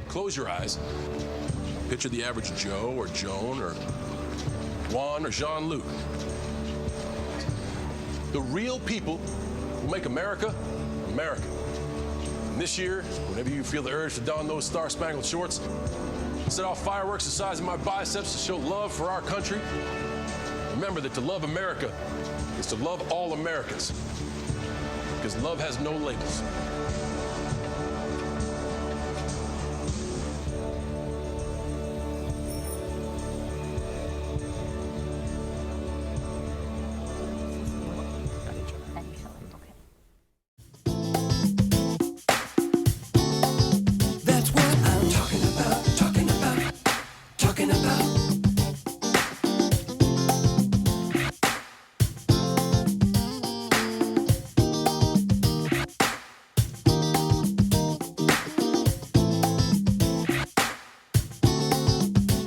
Close your eyes. Picture the average Joe or Joan or Juan or Jean-Luc. The real people who make America, America. And this year, whenever you feel the urge to don those star-spangled shorts, set off fireworks the size of my biceps to show love for our country, remember that to love America is to love all Americans. Because love has no labels. That's what I'm talking about, talking about, talking about.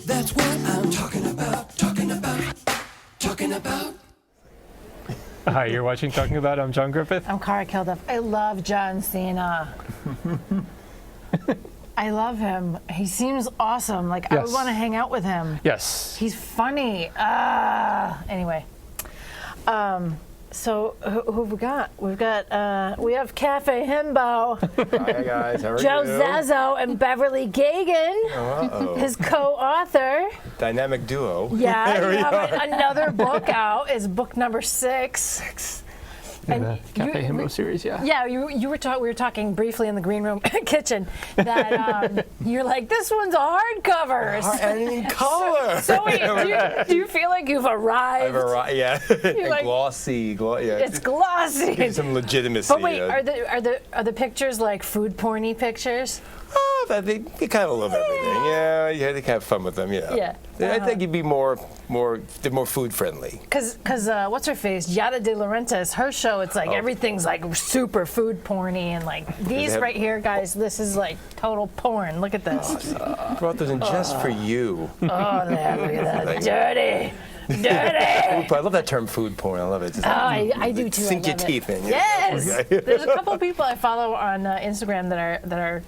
That's what I'm talking about, talking about, talking about. Hi, you're watching Talking About. I'm John Griffith. I'm Cara Kilduff. I love John Cena. I love him. He seems awesome. Like, I would Yes. want to hang out with him. Yes. He's funny. Anyway. So who have we got? We have Cafe Himbo, Hi guys, how are Joe you? Zaso, and Beverly Geoghegan, Uh-oh. his co-author. Dynamic duo. Yeah, There we you have are. another book out. It's book number 6. In the And Cafe Himbo series, yeah. Yeah, we were talking briefly in the green room kitchen that you're like, this one's a hardcover. And in color. So wait, do you feel like you've arrived? Yeah. And like- glossy. Yeah. It's glossy. Gives some legitimacy. But wait, are the pictures like food porny pictures? Oh, they kind of love everything. Yeah, you had to have fun with them. Yeah. Yeah. I think you'd be they're more food friendly. Because what's her face, Yada De Laurentiis, her show, it's like everything's like super food porny and like these right here, guys. This is like total porn. Look at this. I brought those in just for you. Oh, there, look at that, dirty. I love that term, food porn. I love it. Just, I do too. Sink I your love teeth it. in. Yes. Okay. There's a couple people I follow on Instagram that are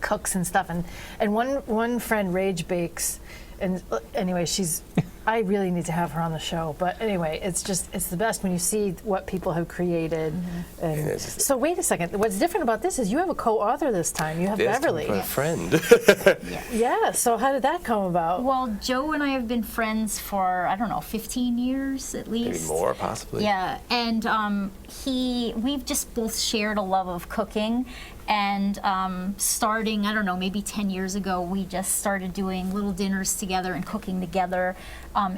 cooks and stuff, and one friend rage bakes, and anyway, I really need to have her on the show. But anyway, it's the best when you see what people have created. Mm-hmm. And so wait a second. What's different about this is you have a co-author this time. You have Beverly. My friend. Yeah. So how did that come about? Well, Joe and I have been friends for, I don't know, 15 years at least. Maybe more, possibly. Yeah, and we've just both shared a love of cooking. And starting, I don't know, maybe 10 years ago, we just started doing little dinners together and cooking together.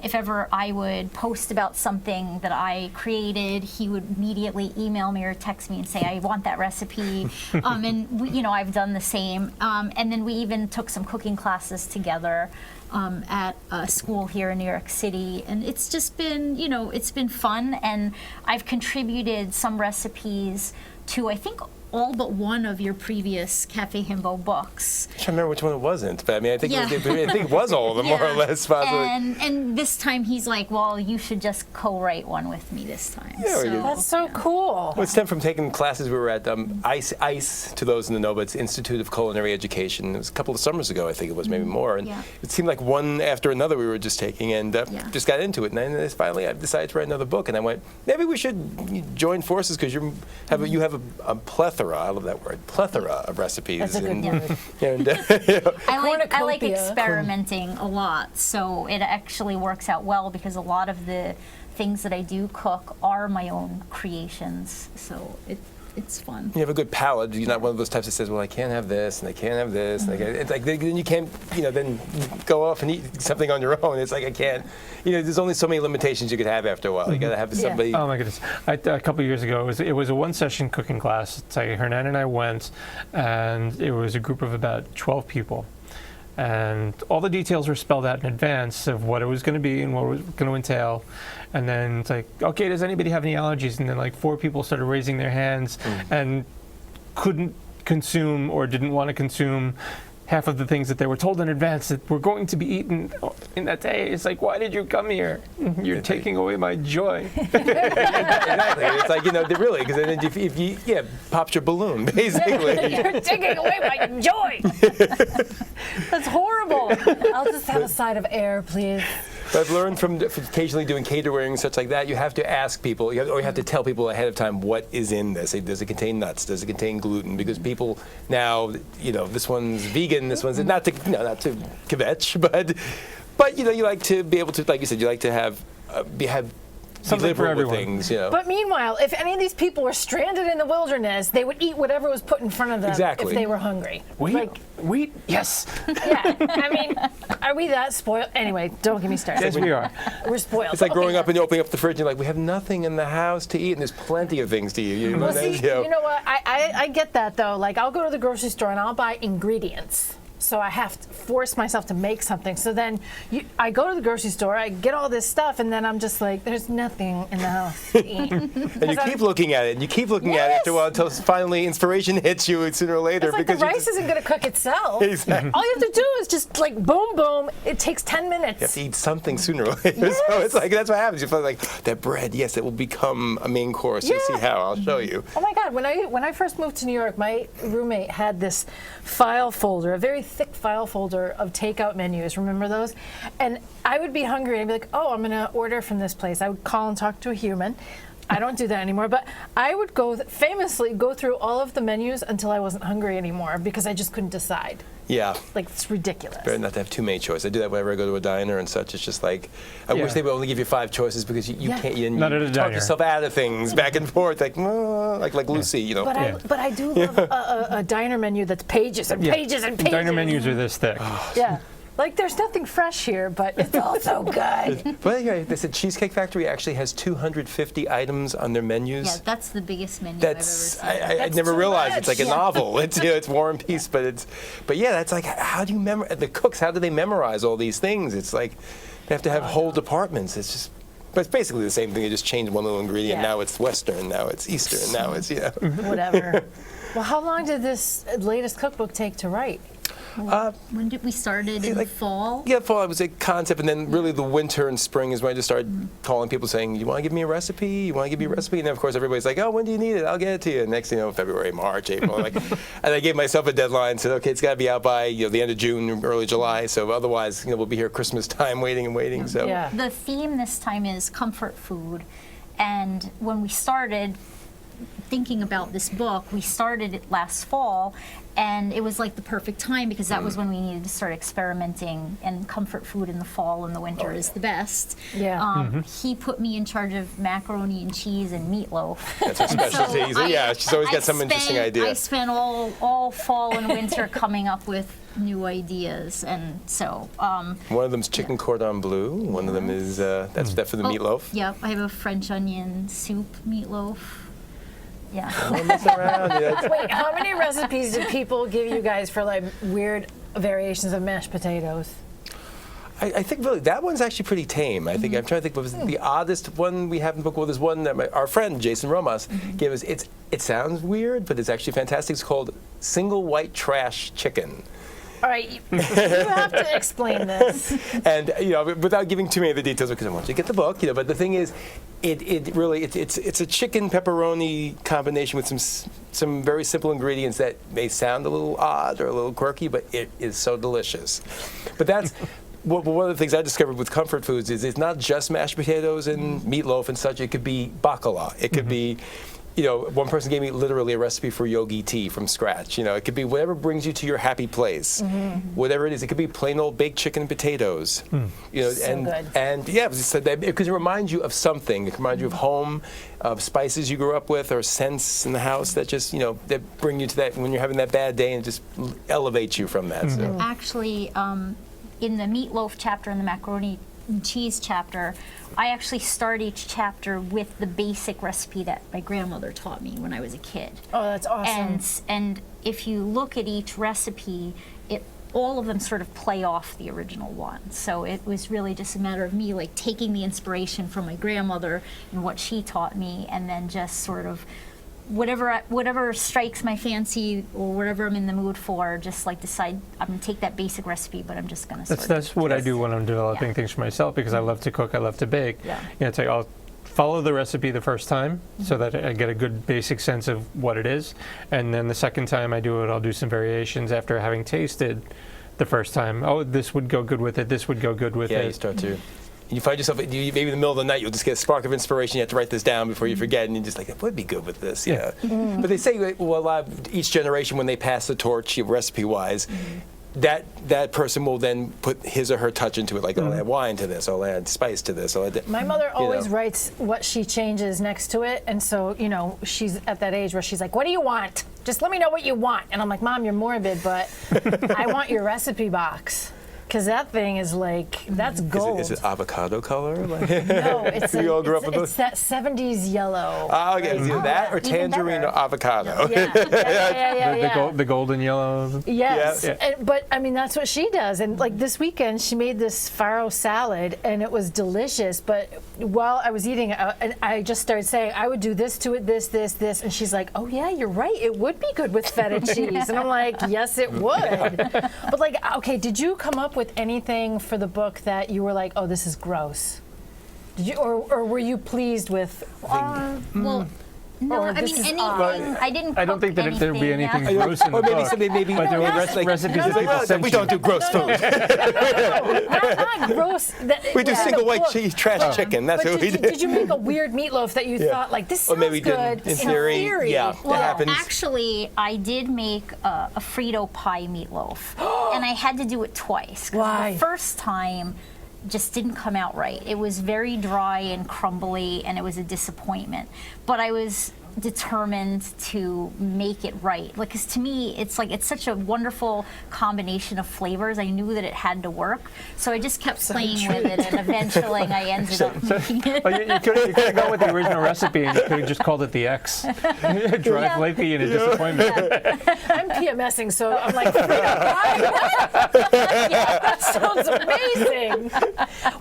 If ever I would post about something that I created, he would immediately email me or text me and say, I want that recipe. And I've done the same. And then we even took some cooking classes together at a school here in New York City. And it's just been, it's been fun. And I've contributed some recipes to, I think, all but one of your previous Cafe Himbo books. I'm trying to remember which one it wasn't, but I mean, I think, Yeah. I think it was all of them, more or less, possibly. And this time he's like, well, you should just co-write one with me this time. Yeah, we did. That's so cool. Well, it stemmed from taking classes. We were at ICE, to those in the know, but it's Institute of Culinary Education. It was a couple of summers ago, I think it was, maybe more. And Yeah. it seemed like one after another we were just taking, and just got into it. And then finally I decided to write another book, and I went, maybe we should join forces because you have a plethora, I love that word, plethora of recipes. That's a good and, word. and, I like Cornucopia. experimenting a lot, so it actually works out well because a lot of the things that I do cook are my own creations, so it's fun. You have a good palate. You're not one of those types that says, "Well, I can't have this, and I can't have this." And it's like then you can't, then go off and eat something on your own. It's like I can't. There's only so many limitations you could have after a while. You got to have somebody. Oh my goodness! A couple of years ago, it was a one-session cooking class. It's like Hernan and I went, and it was a group of about 12 people. And all the details were spelled out in advance of what it was going to be and what it was going to entail. And then it's like, okay, does anybody have any allergies? And then like 4 people started raising their hands and couldn't consume or didn't want to consume half of the things that they were told in advance that were going to be eaten in that day. It's like, why did you come here? You're taking away my joy. Exactly. It's like, really, because then if you popped your balloon, basically. You're taking away my joy. That's horrible. I'll just have a side of air, please. But I've learned from occasionally doing catering and such like that, you have to ask people, or you have to tell people ahead of time what is in this. Does it contain nuts? Does it contain gluten? Because people now, this one's vegan, this one's not to kvetch, but you like to be able to, like you said, you like to have something for everyone. Things, But meanwhile, if any of these people were stranded in the wilderness, they would eat whatever was put in front of them Exactly. if they were hungry. Wheat, yes. Yeah, I mean, are we that spoiled? Anyway, don't get me started. Yes, we are. We're spoiled. It's like growing up and you opening up the fridge and you're like, we have nothing in the house to eat, and there's plenty of things to eat. Well, see, you know what? I get that, though. Like, I'll go to the grocery store and I'll buy ingredients. So I have to force myself to make something. So then I go to the grocery store, I get all this stuff, and then I'm just like, there's nothing in the house to eat. And you keep looking at it, and you keep looking at it after a while until finally inspiration hits you sooner or later. It's like because the rice isn't going to cook itself. Exactly. All you have to do is just like boom, boom. It takes 10 minutes. You have to eat something sooner or later. Yes. So it's like, that's what happens. You feel like, that bread, yes, it will become a main course. You'll see how. I'll show you. Oh my God, when I first moved to New York, my roommate had this file folder, a very thick file folder of takeout menus. Remember those? And I would be hungry and I'd be like, oh, I'm going to order from this place. I would call and talk to a human. I don't do that anymore, but I would famously go through all of the menus until I wasn't hungry anymore because I just couldn't decide. Yeah. Like, it's ridiculous. Better not to have too many choices. I do that whenever I go to a diner and such. It's just like, I wish they would only give you 5 choices because you can't. Not at a talk diner. yourself out of things back and forth, like Lucy, But I do love a diner menu that's pages and pages and pages. Diner menus are this thick. Yeah. Like, there's nothing fresh here, but it's all so good. But anyway, they said Cheesecake Factory actually has 250 items on their menus. Yeah, that's the biggest menu I've ever I seen. never too realized much. it's like a novel. It's it's War and Peace, but yeah, that's like, how do you memorize the cooks? How do they memorize all these things? It's like they have to have whole departments. It's just, but it's basically the same thing. They just changed one little ingredient. Yeah. Now it's Western. Now it's Eastern. Now it's Whatever. Well, how long did this latest cookbook take to write? When did we start it? In the fall? Yeah, fall was a concept, and then really the winter and spring is when I just started calling people saying, you want to give me a recipe? You want to give me a recipe? And then, of course, everybody's like, oh, when do you need it? I'll get it to you. And next thing you know, February, March, April. And I gave myself a deadline, said, okay, it's got to be out by the end of June, early July. So otherwise, we'll be here Christmas time waiting and waiting. So Yeah. The theme this time is comfort food. And when we started thinking about this book, we started it last fall, and it was like the perfect time because that was when we needed to start experimenting, and comfort food in the fall and the winter is the best. Yeah. He put me in charge of macaroni and cheese and meatloaf. that's her specialty. So, yeah, she's always got some interesting idea. I spent all fall and winter coming up with new ideas, and so One of them's chicken cordon bleu. One of them is that's for the meatloaf. Yep, I have a French onion soup meatloaf. Yeah. Don't mess around. Wait, how many recipes did people give you guys for like weird variations of mashed potatoes? I think really that one's actually pretty tame. I think I'm trying to think what was the oddest one we have in the book. Well, there's one that our friend Jason Romas gave us. It sounds weird, but it's actually fantastic. It's called single white trash chicken. All right, you have to explain this. And without giving too many of the details, because I want you to get the book. But the thing is, it's a chicken pepperoni combination with some very simple ingredients that may sound a little odd or a little quirky, but it is so delicious. But that's one of the things I discovered with comfort foods is it's not just mashed potatoes and meatloaf and such. It could be bacala. It could be. One person gave me literally a recipe for yogi tea from scratch. It could be whatever brings you to your happy place. Whatever it is. It could be plain old baked chicken and potatoes. So good. And yeah, because it reminds you of something. It reminds you of home, of spices you grew up with, or scents in the house that just, that bring you to that when you're having that bad day and just elevate you from that. So. Actually, in the meatloaf chapter and the macaroni and cheese chapter, I actually start each chapter with the basic recipe that my grandmother taught me when I was a kid. Oh, that's awesome. And if you look at each recipe, all of them sort of play off the original one. So it was really just a matter of me like taking the inspiration from my grandmother and what she taught me, and then just sort of whatever strikes my fancy or whatever I'm in the mood for, just like decide I'm gonna take that basic recipe, but I'm just gonna. That's what I do when I'm developing things for myself, because I love to cook, I love to bake. Yeah. It's like I'll follow the recipe the first time so that I get a good basic sense of what it is, and then the second time I do it, I'll do some variations after having tasted the first time. Oh, this would go good with it. This would go good with it. Yeah, you start to. You find yourself, maybe in the middle of the night, you'll just get a spark of inspiration. You have to write this down before you forget, and you're just like, it would be good with this. Yeah. But they say, well, a lot of each generation, when they pass the torch, recipe-wise, that person will then put his or her touch into it. Like, I'll add wine to this, I'll add spice to this. I'll add My mother always know. writes what she changes next to it, and so, she's at that age where she's like, what do you want? Just let me know what you want. And I'm like, Mom, you're morbid, but I want your recipe box. Because that thing is like, that's gold. Is it avocado color? Like, No, it's, We all grew up with it's that 70s yellow. oh, okay. Either that or even tangerine better. or avocado. Yeah. The golden yellow. Yes, Yeah. but I mean that's what she does. And like this weekend, she made this farro salad, and it was delicious. But while I was eating, I just started saying I would do this to it, this, and she's like, "Oh yeah, you're right. It would be good with feta cheese." And I'm like, "Yes, it would." But like, okay, did you come up with anything for the book that you were like, "Oh, this is gross"? Did you, or were you pleased with? Well, no, Or I this mean is anything. odd. I didn't. I don't think that there would be anything, anything yeah. gross in the Or maybe book. somebody But there were like, recipes no, that people no, sent we you. don't do gross food. Not gross. We do yeah, single the white book. cheese trash chicken. That's But what we did, do. did you make a weird meatloaf that you thought like this Or sounds maybe good didn't. In theory, yeah. Well, That happens. actually, I did make a Frito pie meatloaf, and I had to do it twice. 'Cause Why? The first time just didn't come out right. It was very dry and crumbly, and it was a disappointment. But I was determined to make it right. Like, 'cause to me, it's such a wonderful combination of flavors. I knew that it had to work, so I just kept playing with it, and eventually I ended up making it. Well, you could have gone with the original recipe and you could have just called it the X. Dry, Yeah. flaky, and a disappointment. I'm PMSing, so I'm like, Frito pie? Yeah, that sounds amazing.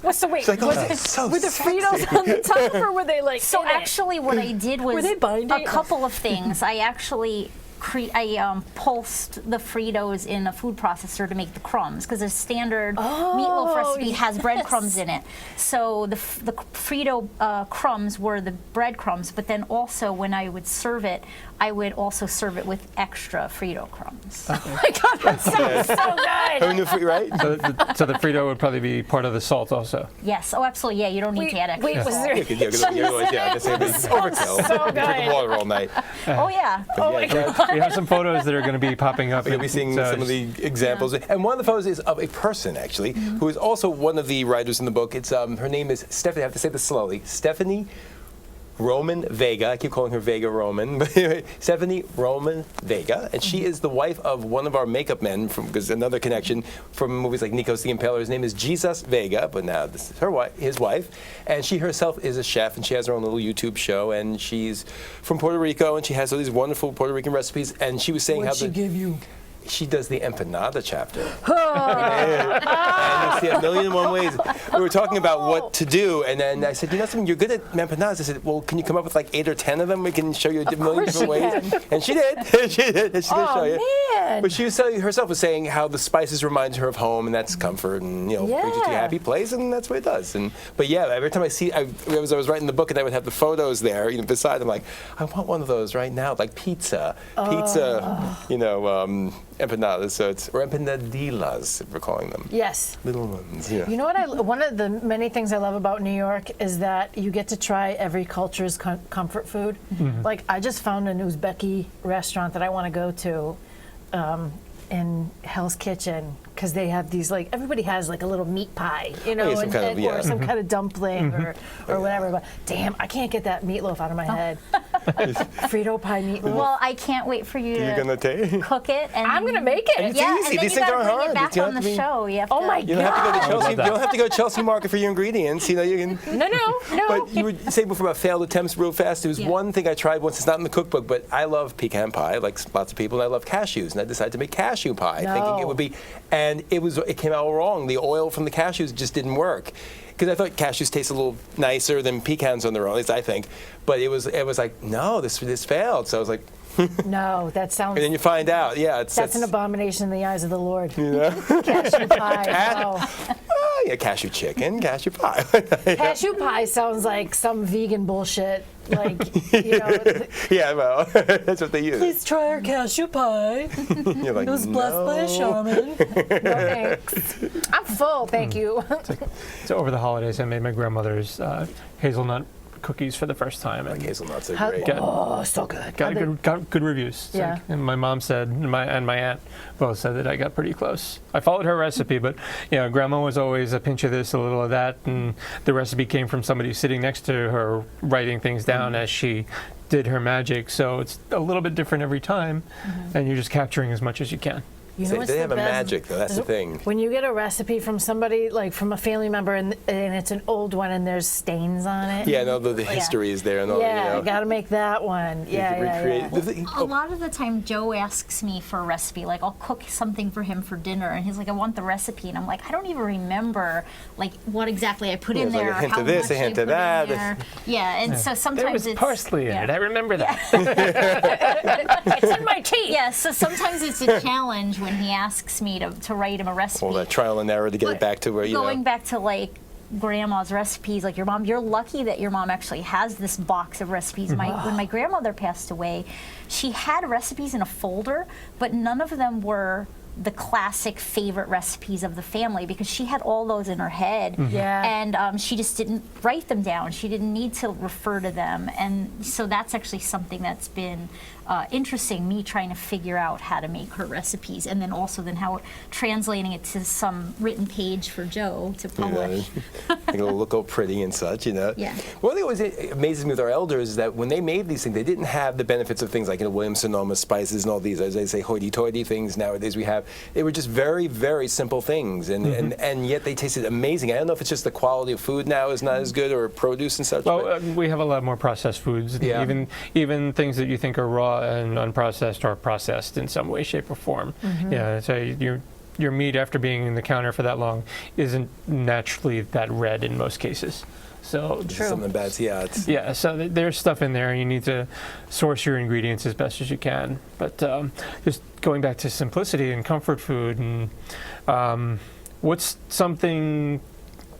Well, so wait, like, oh, was that's so were the sexy. Fritos on the top, or were they like? So in it? actually, what I did was Were they binding? a couple of things. I actually pulsed the Fritos in a food processor to make the crumbs, because a standard meatloaf recipe has breadcrumbs in it. So the Frito crumbs were the breadcrumbs, but then also when I would serve it, I would also serve it with extra Frito crumbs. Oh my God, that sounds so Who good. knew free, right? So the Frito would probably be part of the salt also. Yes, oh absolutely, yeah, you don't need to add extra Wait, was salt. there? It's overkill. So Drink good. water all night. Oh yeah. Oh my God. We have some photos that are going to be popping up. You'll be seeing some of the examples. And one of the photos is of a person, actually, who is also one of the writers in the book. It's her name is Stephanie. I have to say this slowly. Stephanie Roman Vega. I keep calling her Vega Roman. But anyway, Stephanie Roman Vega. And she is the wife of one of our makeup men, because another connection from movies like Nikos the Impaler. His name is Jesus Vega, but now this is his wife. And she herself is a chef, and she has her own little YouTube show. And she's from Puerto Rico, and she has all these wonderful Puerto Rican recipes. And she was saying What'd how she give you? she does the empanada chapter. And you see a million and one ways. We were talking about what to do, and then I said, something, you're good at empanadas. I said, well, can you come up with like 8 or 10 of them? We can show you a million course different ways. she can. And she did. She did. And she's going to show you. Man. But she was saying how the spices remind her of home, and that's comfort, and brings you to a Yeah. happy place, and that's what it does. But yeah, every time I was writing the book, and I would have the photos there, beside them, like, I want one of those right now, like pizza, empanadas, or empanadillas, if we're calling them. Yes. Little ones, yeah. You know what? One of the many things I love about New York is that you get to try every culture's comfort food. Like I just found an Uzbeki restaurant that I want to go to in Hell's Kitchen, because they have these, like, everybody has like a little meat pie, yeah, some kind of, yeah. or some kind of dumpling or whatever. But damn, I can't get that meatloaf out of my head. Frito pie meatloaf. Well, I can't wait for you You're gonna to take. cook it. And I'm gonna make it. It's yeah, easy. and then These you things gotta aren't bring it hard. back You on don't the have to be- show. You have Oh to, my You don't have to go to God. Chelsea. You that. don't have to go to Chelsea Market for your ingredients. You can. No. But you were saying before about failed attempts real fast. There was one thing I tried once. It's not in the cookbook, but I love pecan pie, like lots of people, and I love cashews. And I decided to make cashew pie, thinking it would be, and it came out wrong. The oil from the cashews just didn't work. because I thought cashews taste a little nicer than pecans on their own, at least I think. But it was like, no, this failed. So I was like, No, that sounds. and then you find out, yeah, That's an abomination in the eyes of the Lord. Yeah. Cashew pie. No. Oh, yeah, cashew chicken, cashew pie. Cashew pie sounds like some vegan bullshit. Like, you know. Yeah, well, that's what they use. Please try our cashew pie. You're like, It was blessed by a shaman. No thanks. I'm full, thank you. So over the holidays, I made my grandmother's hazelnut cookies for the first time. Like And hazelnuts are How- great. Oh, so good. got good reviews. It's Yeah. and my mom said, and my aunt both said that I got pretty close. I followed her recipe, but Grandma was always a pinch of this, a little of that, and the recipe came from somebody sitting next to her, writing things down as she did her magic. So it's a little bit different every time, and you're just capturing as much as you can. You know They what's have the a best? magic, though. That's the thing. When you get a recipe from somebody, like from a family member, and it's an old one, and there's stains on it. Yeah, no, the history is there. And all, Yeah, you gotta make that one. you can recreate. Yeah. The thing- A lot of the time, Joe asks me for a recipe. Like, I'll cook something for him for dinner, and he's like, "I want the recipe," and I'm like, "I don't even remember like what exactly I put in There's like there, a or hint how of this, much a hint I of put in that." there." Yeah, and so sometimes There was it's parsley in it. I remember that. It's in my teeth. Yeah, so sometimes it's a challenge when he asks me to write him a recipe. all that trial and error to get it But back to where, going back to like grandma's recipes, like your mom, you're lucky that your mom actually has this box of recipes. When my grandmother passed away, she had recipes in a folder, but none of them were the classic favorite recipes of the family because she had all those in her head. Yeah. And she just didn't write them down. She didn't need to refer to them. And so that's actually something that's been interesting, me trying to figure out how to make her recipes, and then also how translating it to some written page for Joe to publish. it'll look all pretty and such, Yeah. One thing that always amazes me with our elders is that when they made these things, they didn't have the benefits of things like Williams-Sonoma spices and all these, as they say, hoity-toity things nowadays we have. They were just very, very simple things, and yet they tasted amazing. I don't know if it's just the quality of food now is not as good, or produce and such. Well, but we have a lot more processed foods. Yeah. Even things that you think are raw and unprocessed are processed in some way, shape, or form. Yeah, so your meat, after being in the counter for that long, isn't naturally that red in most cases. So something bad. yeah, so there's stuff in there, and you need to source your ingredients as best as you can. But just going back to simplicity and comfort food, and what's something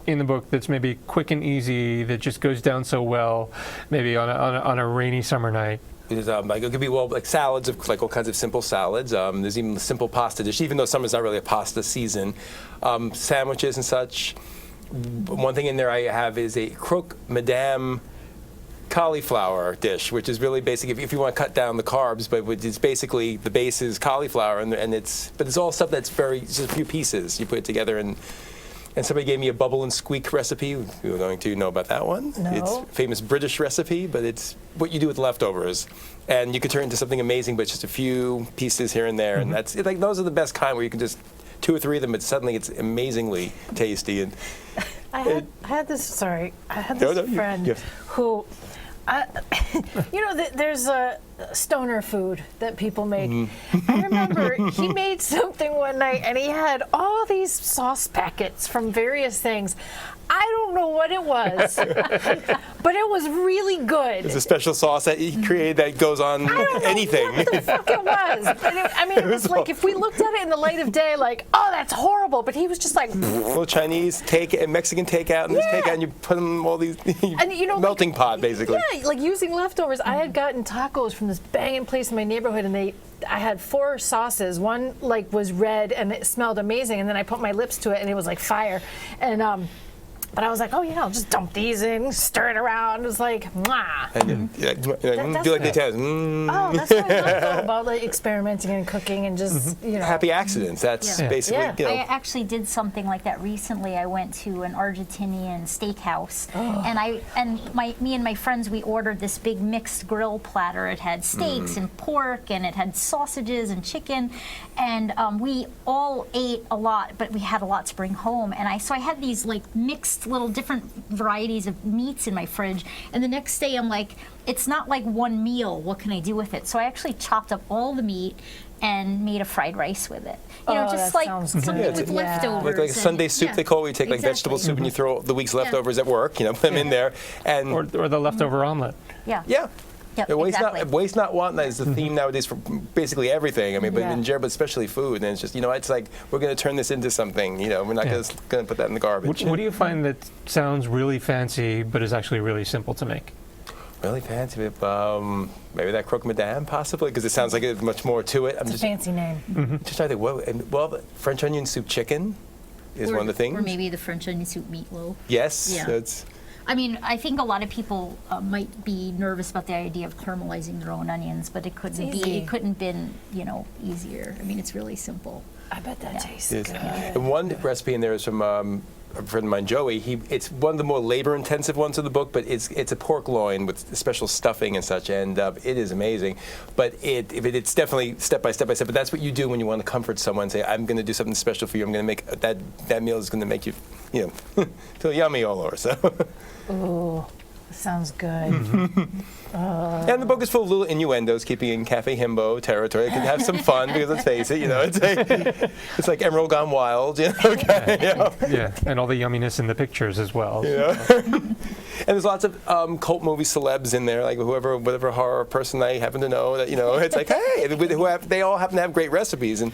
in the book that's maybe quick and easy that just goes down so well, maybe on a rainy summer night? It could be like salads, like all kinds of simple salads. There's even simple pasta dish, even though summer's not really a pasta season. Sandwiches and such. One thing in there I have is a croque madame cauliflower dish, which is really basic if you want to cut down the carbs, but it's basically the base is cauliflower, but it's all stuff that's just a few pieces. You put it together, and somebody gave me a bubble and squeak recipe. We were going to know about that one. No. It's a famous British recipe, but it's what you do with leftovers. And you can turn it into something amazing, but it's just a few pieces here and there. And that's like those are the best kind where you can just 2 or 3 of them, but suddenly it's amazingly tasty. And I had this friend yes. who, there's a stoner food that people make. I remember he made something one night, and he had all these sauce packets from various things. I don't know what it was, but it was really good. It's a special sauce that he created that goes on I don't know anything. what the fuck it was. But it was like if we looked at it in the light of day, like, oh, that's horrible. But he was just like, Little Chinese and Mexican takeout, and this Yeah. takeout, and you put them all these and melting pot basically. Yeah, like using leftovers. I had gotten tacos from this banging place in my neighborhood, and I had 4 sauces. One like was red and it smelled amazing, and then I put my lips to it and it was like fire. And but I was like, oh yeah, I'll just dump these in, stir it around. It was like, mwah. And do like the Italians. Oh, that's what I love though, about like experimenting and cooking and just Happy accidents. That's Yeah. basically. Yeah. I actually did something like that recently. I went to an Argentinian steakhouse, and me and my friends, we ordered this big mixed grill platter. It had steaks and pork, and it had sausages and chicken, and we all ate a lot, but we had a lot to bring home. And so I had these like mixed little different varieties of meats in my fridge, and the next day I'm like, it's not like one meal, what can I do with it? So I actually chopped up all the meat, and made a fried rice with it. You know, Oh, just that like sounds something good. with Yeah. leftovers. Like a Sunday soup, yeah. they call it, where you take like vegetable soup and you throw the week's leftovers at work, you know, put them in there. And Or the leftover omelet. Yeah. yeah. Yep, Yeah, exactly. waste not, want not is the theme nowadays for basically everything. I mean, but Yeah. in general, but especially food. And it's just, you know, it's like we're going to turn this into something. You know, we're not Yeah. going to put that in the garbage. What do you find that sounds really fancy but is actually really simple to make? Really fancy. Maybe that croque madame, possibly, because it sounds like there's much more to it. I'm It's a fancy name. just trying to think. Well, French onion soup chicken is one of the things. Or maybe the French onion soup meatloaf. Yes. Yeah. That's, I mean, I think a lot of people might be nervous about the idea of caramelizing their own onions, but it couldn't be. easy. It couldn't been, you know, easier. I mean, it's really simple. I bet that tastes Yes. good. And one recipe in there is from a friend of mine, Joey. It's one of the more labor-intensive ones of the book, but it's a pork loin with special stuffing and such, and it is amazing. But it's definitely step by step by step. But that's what you do when you want to comfort someone. Say, I'm going to do something special for you. I'm going to make that meal is going to make you, you know, feel yummy all over. So. Ooh, sounds good. And the book is full of little innuendos, keeping in Cafe Himbo territory. It can have some fun because let's face it, you know, it's like Emerald Gone Wild, you know. Okay, you know? Yeah, and all the yumminess in the pictures as well. And there's lots of cult movie celebs in there, like whatever horror person I happen to know. That, you know, it's like, hey, they all happen to have great recipes. And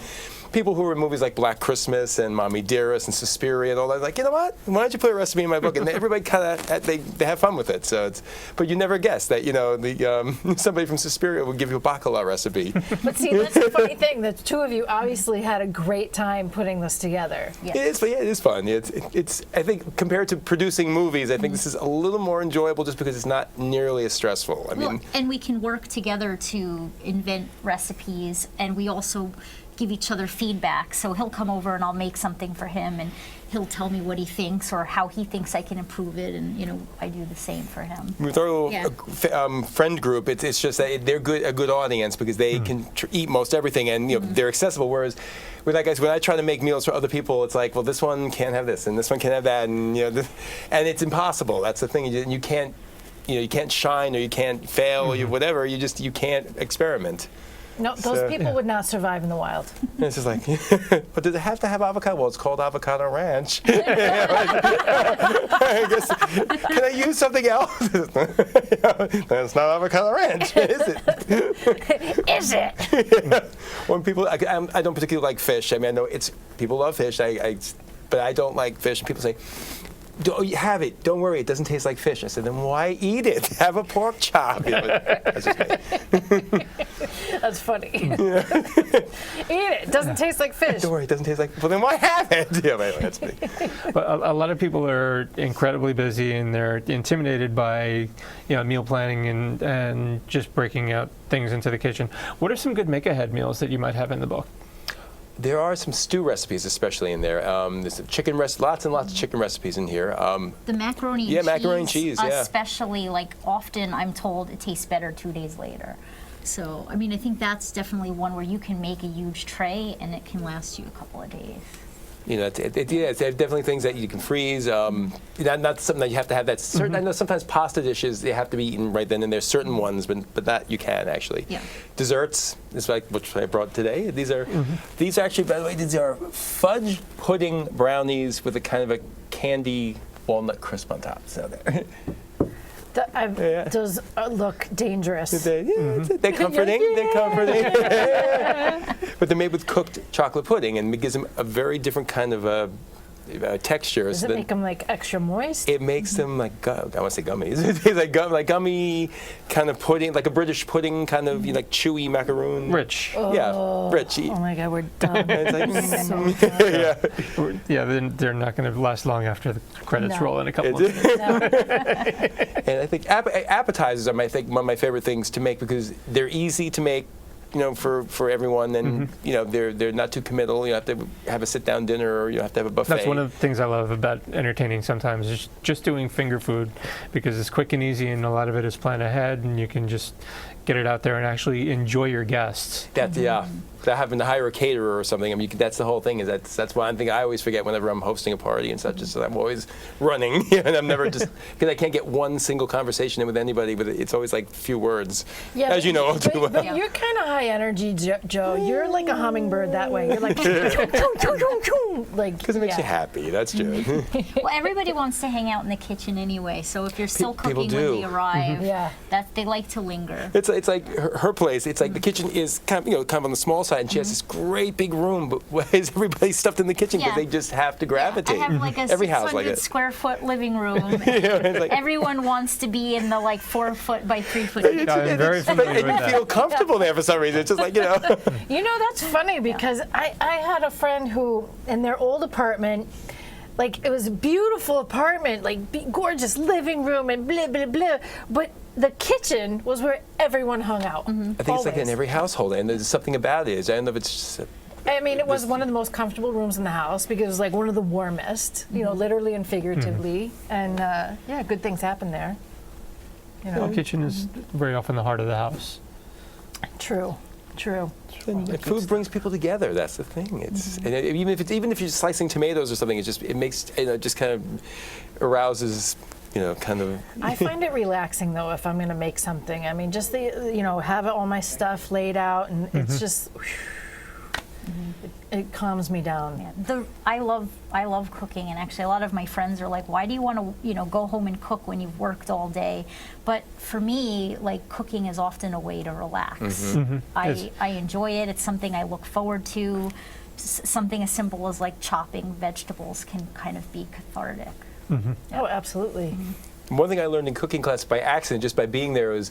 people who were in movies like Black Christmas and Mommy Dearest and Suspiria and all that, like, you know what? Why don't you put a recipe in my book? And everybody kind of they have fun with it. So but you never guess that, you know, somebody from Suspiria would give you a bacala recipe. But see, that's the funny thing. The two of you obviously had a great time putting this together. Yeah. It is, but yeah, it is fun. It's I think compared to producing movies, I think this is a little more enjoyable just because it's not nearly as stressful. I mean, Well, and we can work together to invent recipes, and we also give each other feedback. So he'll come over and I'll make something for him, and he'll tell me what he thinks or how he thinks I can improve it, and you know, I do the same for him. with our little Yeah. friend group, it's just that they're a good audience because they can eat most everything, and you know they're accessible. Whereas with that guys, when I try to make meals for other people, it's like, well, this one can't have this, and this one can't have that, and you know, and it's impossible. That's the thing. You can't, you know, you can't shine or you can't fail or whatever. You can't experiment. No, those people would not survive in the wild. And it's just like, but does it have to have avocado? Well, it's called Avocado Ranch. I guess, can I use something else? That's not Avocado Ranch, is it? Is it? When people, I don't particularly like fish. I mean, I know people love fish, but I don't like fish. And people say, have it. Don't worry, it doesn't taste like fish. I said, then why eat it? Have a pork chop. You know, that's just me. That's funny. Eat it. It doesn't taste like fish. Don't worry, it doesn't taste like. Well, then why have it? Yeah, anyway, that's me. But a lot of people are incredibly busy and they're intimidated by, you know, meal planning and just breaking out things into the kitchen. What are some good make-ahead meals that you might have in the book? There are some stew recipes, especially in there. There's some chicken lots and lots of chicken recipes in here. The macaroni and cheese. Yeah, macaroni and cheese, yeah. Especially, like, often I'm told it tastes better 2 days later. So, I mean, I think that's definitely one where you can make a huge tray and it can last you a couple of days. You know, it's definitely things that you can freeze. Not something that you have to have. That's certain. I know sometimes pasta dishes they have to be eaten right then and there. Certain ones, but that you can actually. Yeah. Desserts is like which I brought today. These are actually, by the way, these are fudge pudding brownies with a kind of a candy walnut crisp on top. So there. Those look dangerous. They're comforting. They're comforting. But they're made with cooked chocolate pudding, and it gives them a very different kind of texture. Does it make them like extra moist? It makes them like I want to say gummies. It's like gummy kind of pudding, like a British pudding, kind of like chewy macaroon. Rich. Yeah, rich. Oh my God, we're done. It's like, So done. Yeah, they're not going to last long after the credits No. roll in a couple of minutes. And I think appetizers are one of my favorite things to make because they're easy to make. You know, for everyone, and you know, they're not too committal. You have to have a sit-down dinner, or you have to have a buffet. That's one of the things I love about entertaining sometimes is just doing finger food because it's quick and easy and a lot of it is planned ahead and you can just get it out there and actually enjoy your guests. Yeah. without having to hire a caterer or something. I mean, that's the whole thing. Is that's one thing I always forget whenever I'm hosting a party and such. Is that I'm always running, and I'm never just because I can't get one single conversation in with anybody. But it's always like few words, as you know. But you're kind of high energy, Joe. You're like a hummingbird that way. You're like, like because it makes you happy. That's true. Well, everybody wants to hang out in the kitchen anyway. So if you're still cooking when we arrive, that they like to linger. It's like her place. It's like the kitchen is kind of on the small side, and she has this great big room. But why is everybody stuffed in the kitchen? Because they just have to gravitate. I have like a Every house 600 like it. square foot living room. Like, Everyone wants to be in the like 4 foot by 3 foot. I'm very familiar with and you that. feel comfortable there for some reason. It's just like You know, that's funny because I had a friend who, in their old apartment, like it was a beautiful apartment, like gorgeous living room and blah, blah, blah. But the kitchen was where everyone hung out. I think it's like in every household, and there's something about it. I don't know if it's just. I mean, it was one of the most comfortable rooms in the house because it was like one of the warmest, you know, literally and figuratively. And yeah, good things happen there. You know? The kitchen is very often the heart of the house. True. And food brings people together. That's the thing. It's and even if you're slicing tomatoes or something, it makes just kind of arouses kind of. I find it relaxing though if I'm going to make something. I mean, just have all my stuff laid out, and it's just. It calms me down. Yeah, I love cooking, and actually a lot of my friends are like, why do you want to go home and cook when you've worked all day? But for me, like, cooking is often a way to relax. I enjoy it. It's something I look forward to. Something as simple as like chopping vegetables can kind of be cathartic. Oh, absolutely. One thing I learned in cooking class by accident, just by being there, was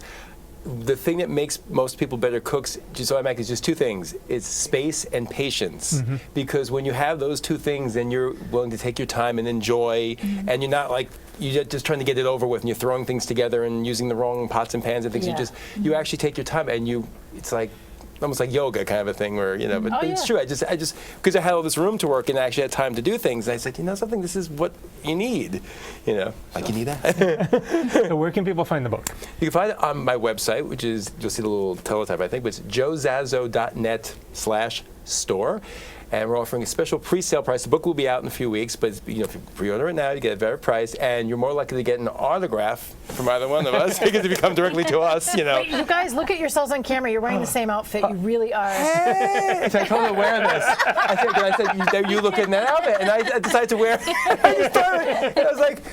the thing that makes most people better cooks, just automatically, is just two things. It's space and patience. Because when you have those two things, then you're willing to take your time and enjoy, and you're not like, you're just trying to get it over with, and you're throwing things together and using the wrong pots and pans and things. You actually take your time, and it's like, almost like yoga kind of a thing where, but it's true. I just, because I had all this room to work and I actually had time to do things, and I said, something, this is what you need, like you need that. So where can people find the book? You can find it on my website, which is, you'll see the little teletype, I think, but it's joezaso.net/store. And we're offering a special pre-sale price. The book will be out in a few weeks, but if you pre-order it now, you get a better price, and you're more likely to get an autograph from either one of us because if you come directly to us, Wait, you guys, look at yourselves on camera. You're wearing the same outfit. You really are. Hey! So I told her to wear this. I said, you look in that outfit, and I decided to wear. I was like,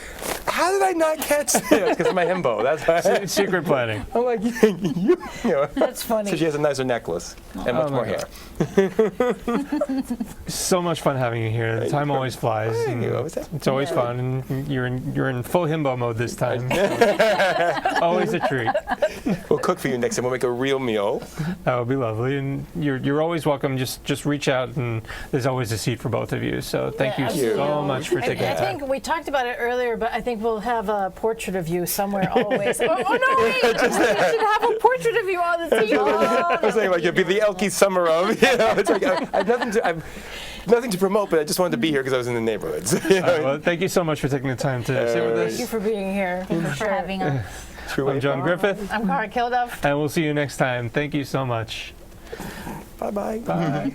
how did I not catch this? Because of my Himbo. That's why. Secret planning. I'm like, That's funny. So she has a nicer necnecklace and much more hair. So much fun having you here. The time always flies. It's always fun, and you're in full Himbo mode this time. Always a treat. We'll cook for you next time. We'll make a real meal. That would be lovely, and you're always welcome. Just reach out, and there's always a seat for both of you. So thank you so much for taking the I time. think we talked about it earlier, but I think we'll have a portrait of you somewhere always. oh no, wait! We should have a portrait of you on the table. I was saying, like, it'd be the Elkie summer of, it's like, I've nothing to promote, but I just wanted to be here because I was in the neighborhoods. Well, thank you so much for taking the time to sit with us. Thank you for being here. Thank you for having us. I'm John Griffith. I'm Cara Kilduff. And we'll see you next time. Thank you so much. Bye-bye. Bye.